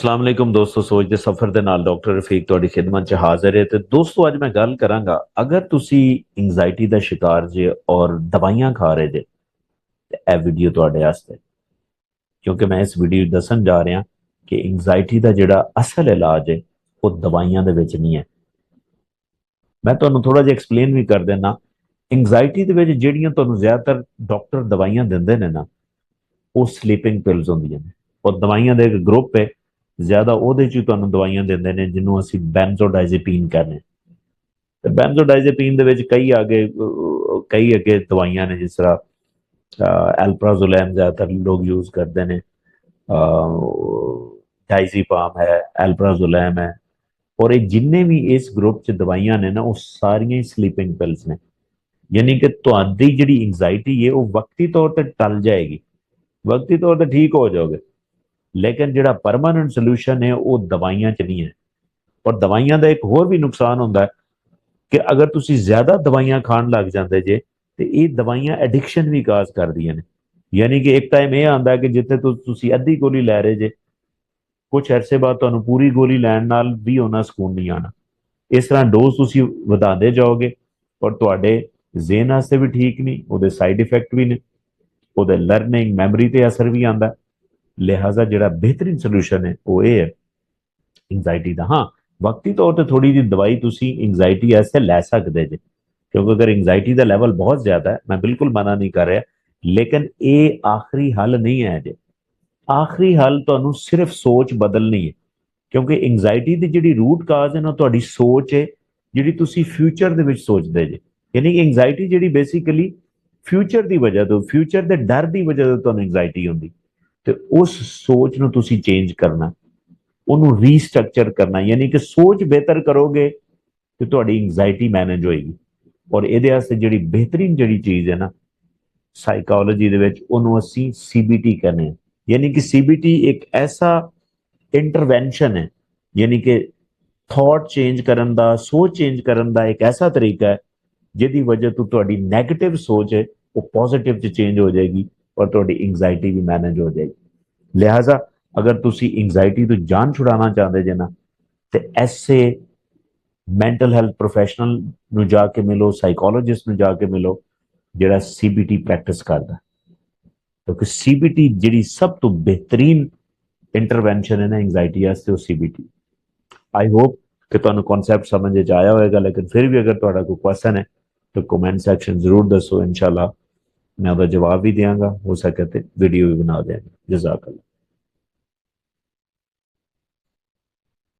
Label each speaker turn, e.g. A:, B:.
A: ਅਸਲਾਮ ਅਲੈਕੁਮ ਦੋਸਤੋ, ਸੋਚ ਦੇ ਸਫ਼ਰ ਦੇ ਨਾਲ ਡਾਕਟਰ ਰਫੀਕ ਤੁਹਾਡੀ ਖਿਦਮਤ 'ਚ ਹਾਜ਼ਰ ਹੈ। ਤੇ ਦੋਸਤੋ, ਅੱਜ ਮੈਂ ਗੱਲ ਕਰਾਂਗਾ, ਅਗਰ ਤੁਸੀਂ ਇੰਗਜ਼ਾਇਟੀ ਦਾ ਸ਼ਿਕਾਰ ਜੇ ਔਰ ਦਵਾਈਆਂ ਖਾ ਰਹੇ ਜੇ ਤੇ ਇਹ ਵੀਡੀਓ ਤੁਹਾਡੇ ਵਾਸਤੇ, ਕਿਉਂਕਿ ਮੈਂ ਇਸ ਵੀਡੀਓ 'ਚ ਦੱਸਣ ਜਾ ਰਿਹਾ ਕਿ ਇੰਗਜ਼ਾਇਟੀ ਦਾ ਜਿਹੜਾ ਅਸਲ ਇਲਾਜ ਹੈ ਉਹ ਦਵਾਈਆਂ ਦੇ ਵਿੱਚ ਨਹੀਂ ਹੈ। ਮੈਂ ਤੁਹਾਨੂੰ ਥੋੜਾ ਜਿਹਾ ਐਕਸਪਲੇਨ ਵੀ ਕਰ ਦਿੰਦਾ। ਇੰਗਜ਼ਾਇਟੀ ਦੇ ਵਿੱਚ ਜਿਹੜੀਆਂ ਤੁਹਾਨੂੰ ਜ਼ਿਆਦਾਤਰ ਡਾਕਟਰ ਦਵਾਈਆਂ ਦਿੰਦੇ ਨੇ ਨਾ, ਉਹ ਸਲੀਪਿੰਗ ਪਿਲਸ ਹੁੰਦੀਆਂ ਨੇ। ਉਹ ਦਵਾਈਆਂ ਦਾ ਇੱਕ ਗਰੁੱਪ ਹੈ, ਜ਼ਿਆਦਾ ਉਹਦੇ 'ਚ ਹੀ ਤੁਹਾਨੂੰ ਦਵਾਈਆਂ ਦਿੰਦੇ ਨੇ ਜਿਹਨੂੰ ਅਸੀਂ ਬੈਂਜ਼ੋਡਾਇਜ਼ੇਪੀਨ ਕਹਿੰਦੇ ਹਾਂ। ਤੇ ਬੈਂਜ਼ੋਡਾਇਜ਼ੇਪੀਨ ਦੇ ਵਿੱਚ ਕਈ ਅੱਗੇ ਦਵਾਈਆਂ ਨੇ, ਜਿਸ ਤਰ੍ਹਾਂ ਐਲਪਰਾਜ਼ੋਲੈਮ ਜ਼ਿਆਦਾਤਰ ਲੋਕ ਯੂਜ਼ ਕਰਦੇ ਨੇ, ਡਾਇਜ਼ੀਪਾਮ ਹੈ, ਐਲਪਰਾਜ਼ੋਲੈਮ ਹੈ। ਔਰ ਇਹ ਜਿੰਨੇ ਵੀ ਇਸ ਗਰੁੱਪ 'ਚ ਦਵਾਈਆਂ ਨੇ ਨਾ, ਉਹ ਸਾਰੀਆਂ ਹੀ ਸਲੀਪਿੰਗ ਪਿਲਸ ਨੇ। ਯਾਨੀ ਕਿ ਤੁਹਾਡੀ ਜਿਹੜੀ ਇੰਗਜ਼ਾਇਟੀ ਹੈ ਉਹ ਵਕਤੀ ਤੌਰ ਤੇ ਟਲ ਜਾਏਗੀ, ਵਕਤੀ ਤੌਰ ਤੇ ਠੀਕ ਹੋ ਜਾਓਗੇ, ਲੇਕਿਨ ਜਿਹੜਾ ਪਰਮਾਨੈਂਟ ਸੋਲੂਸ਼ਨ ਹੈ ਉਹ ਦਵਾਈਆਂ 'ਚ ਨਹੀਂ ਹੈ। ਔਰ ਦਵਾਈਆਂ ਦਾ ਇੱਕ ਹੋਰ ਵੀ ਨੁਕਸਾਨ ਹੁੰਦਾ ਹੈ ਕਿ ਅਗਰ ਤੁਸੀਂ ਜ਼ਿਆਦਾ ਦਵਾਈਆਂ ਖਾਣ ਲੱਗ ਜਾਂਦੇ ਜੇ ਤੇ ਇਹ ਦਵਾਈਆਂ ਐਡਿਕਸ਼ਨ ਵੀ ਕਾਜ਼ ਕਰਦੀਆਂ ਨੇ। ਯਾਨੀ ਕਿ ਇੱਕ ਟਾਈਮ ਇਹ ਆਉਂਦਾ ਕਿ ਜਿੱਥੇ ਤੁਸੀਂ ਅੱਧੀ ਗੋਲੀ ਲੈ ਰਹੇ ਜੇ, ਕੁਝ ਅਰਸੇ ਬਾਅਦ ਤੁਹਾਨੂੰ ਪੂਰੀ ਗੋਲੀ ਲੈਣ ਨਾਲ ਵੀ ਉਹਨਾਂ ਸਕੂਨ ਨਹੀਂ ਆਣਾ। ਇਸ ਤਰ੍ਹਾਂ ਡੋਜ਼ ਤੁਸੀਂ ਵਧਾਉਂਦੇ ਜਾਓਗੇ ਔਰ ਤੁਹਾਡੇ ਜ਼ਿਹਨ ਵਾਸਤੇ ਵੀ ਠੀਕ ਨਹੀਂ, ਉਹਦੇ ਸਾਈਡ ਇਫੈਕਟ ਵੀ ਨੇ, ਉਹਦੇ ਲਰਨਿੰਗ ਮੈਮਰੀ ਤੇ ਅਸਰ ਵੀ ਆਉਂਦਾ। ਲਿਹਾਜ਼ਾ ਜਿਹੜਾ ਬਿਹਤਰੀਨ ਸੋਲੂਸ਼ਨ ਹੈ ਉਹ ਇਹ ਹੈ ਇੰਗਜ਼ਾਇਟੀ ਦਾ। ਹਾਂ, ਵਕਤੀ ਤੌਰ ਤੇ ਥੋੜੀ ਜਿਹੀ ਦਵਾਈ ਤੁਸੀਂ ਇੰਗਜ਼ਾਇਟੀ ਵਾਸਤੇ ਲੈ ਸਕਦੇ ਜੇ, ਕਿਉਂਕਿ ਅਗਰ ਇੰਗਜ਼ਾਇਟੀ ਦਾ ਲੈਵਲ ਬਹੁਤ ਜ਼ਿਆਦਾ ਹੈ, ਮੈਂ ਬਿਲਕੁਲ ਮਨਾ ਨਹੀਂ ਕਰ ਰਿਹਾ, ਲੇਕਿਨ ਇਹ ਆਖਰੀ ਹੱਲ ਨਹੀਂ ਹੈ ਜੇ। ਆਖਰੀ ਹੱਲ ਤੁਹਾਨੂੰ ਸਿਰਫ ਸੋਚ ਬਦਲਣੀ ਹੈ, ਕਿਉਂਕਿ ਇੰਗਜ਼ਾਇਟੀ ਦੀ ਜਿਹੜੀ ਰੂਟ ਕਾਜ਼ ਹੈ ਨਾ, ਤੁਹਾਡੀ ਸੋਚ ਹੈ, ਜਿਹੜੀ ਤੁਸੀਂ ਫਿਊਚਰ ਦੇ ਵਿੱਚ ਸੋਚਦੇ ਜੇ। ਯਾਨੀ ਕਿ ਇੰਗਜ਼ਾਇਟੀ ਜਿਹੜੀ ਬੇਸਿਕਲੀ ਫਿਊਚਰ ਦੀ ਵਜ੍ਹਾ ਤੋਂ, ਫਿਊਚਰ ਦੇ ਡਰ ਦੀ ਵਜ੍ਹਾ ਤੋਂ ਤੁਹਾਨੂੰ ਇੰਗਜ਼ਾਇਟੀ ਹੁੰਦੀ। ਤੇ ਉਸ ਸੋਚ ਨੂੰ ਤੁਸੀਂ ਚੇਂਜ ਕਰਨਾ, ਉਹਨੂੰ ਰੀਸਟਰਕਚਰ ਕਰਨਾ। ਯਾਨੀ ਕਿ ਸੋਚ ਬਿਹਤਰ ਕਰੋਗੇ ਤੇ ਤੁਹਾਡੀ ਇੰਗਜ਼ਾਇਟੀ ਮੈਨੇਜ ਹੋਏਗੀ। ਔਰ ਇਹਦੇ ਵਾਸਤੇ ਜਿਹੜੀ ਬਿਹਤਰੀਨ ਜਿਹੜੀ ਚੀਜ਼ ਹੈ ਨਾ, ਸਾਈਕੋਲੋਜੀ ਦੇ ਵਿੱਚ ਉਹਨੂੰ ਅਸੀਂ ਸੀਬੀਟੀ ਕਹਿੰਦੇ ਹਾਂ। ਯਾਨੀ ਕਿ ਸੀਬੀਟੀ ਇੱਕ ਐਸਾ ਇੰਟਰਵੈਂਸ਼ਨ ਹੈ, ਯਾਨੀ ਕਿ ਥਾਟ ਚੇਂਜ ਕਰਨ ਦਾ, ਸੋਚ ਚੇਂਜ ਕਰਨ ਦਾ ਇੱਕ ਐਸਾ ਤਰੀਕਾ ਹੈ ਜਿਹਦੀ ਵਜ੍ਹਾ ਤੋਂ ਤੁਹਾਡੀ ਨੈਗੇਟਿਵ ਸੋਚ ਹੈ ਉਹ ਪੋਜ਼ਿਟਿਵ 'ਚ ਚੇਂਜ ਹੋ ਜਾਏਗੀ ਔਰ ਤੁਹਾਡੀ ਇੰਗਜ਼ਾਇਟੀ ਵੀ ਮੈਨੇਜ ਹੋ ਜਾਏਗੀ। ਲਿਹਾਜ਼ਾ ਅਗਰ ਤੁਸੀਂ ਇੰਗਜ਼ਾਇਟੀ ਤੋਂ ਜਾਨ ਛੁਡਾਉਣਾ ਚਾਹੁੰਦੇ ਜੇ ਨਾ, ਤੇ ਐਸੇ ਮੈਂਟਲ ਹੈਲਥ ਪ੍ਰੋਫੈਸ਼ਨਲ ਨੂੰ ਜਾ ਕੇ ਮਿਲੋ, ਸਾਈਕੋਲੋਜਿਸਟ ਨੂੰ ਜਾ ਕੇ ਮਿਲੋ ਜਿਹੜਾ ਸੀਬੀਟੀ ਪ੍ਰੈਕਟਿਸ ਕਰਦਾ, ਕਿਉਂਕਿ ਸੀਬੀਟੀ ਜਿਹੜੀ ਸਭ ਤੋਂ ਬਿਹਤਰੀਨ ਇੰਟਰਵੈਂਸ਼ਨ ਹੈ ਨਾ ਇੰਗਜ਼ਾਇਟੀ ਵਾਸਤੇ, ਉਹ ਸੀਬੀਟੀ। ਆਈ ਹੋਪ ਕਿ ਤੁਹਾਨੂੰ ਕਨਸੈਪਟ ਸਮਝ ਵਿੱਚ ਆਇਆ ਹੋਏਗਾ, ਲੇਕਿਨ ਫਿਰ ਵੀ ਅਗਰ ਤੁਹਾਡਾ ਕੋਈ ਕੁਐਸਚਨ ਹੈ ਤਾਂ ਕਮੈਂਟ ਸੈਕਸ਼ਨ ਜ਼ਰੂਰ ਦੱਸੋ। ਇਨਸ਼ਾਅੱਲਾ मैं ਉਹਦਾ ਜਵਾਬ ਵੀ ਦਿਆਂਗਾ, ਹੋ ਸਕੇ ਤੇ ਵੀਡੀਓ ਵੀ ਬਣਾ ਦਿਆਂਗਾ। ਜਜ਼ਾਕ ਅੱਲਾਹ।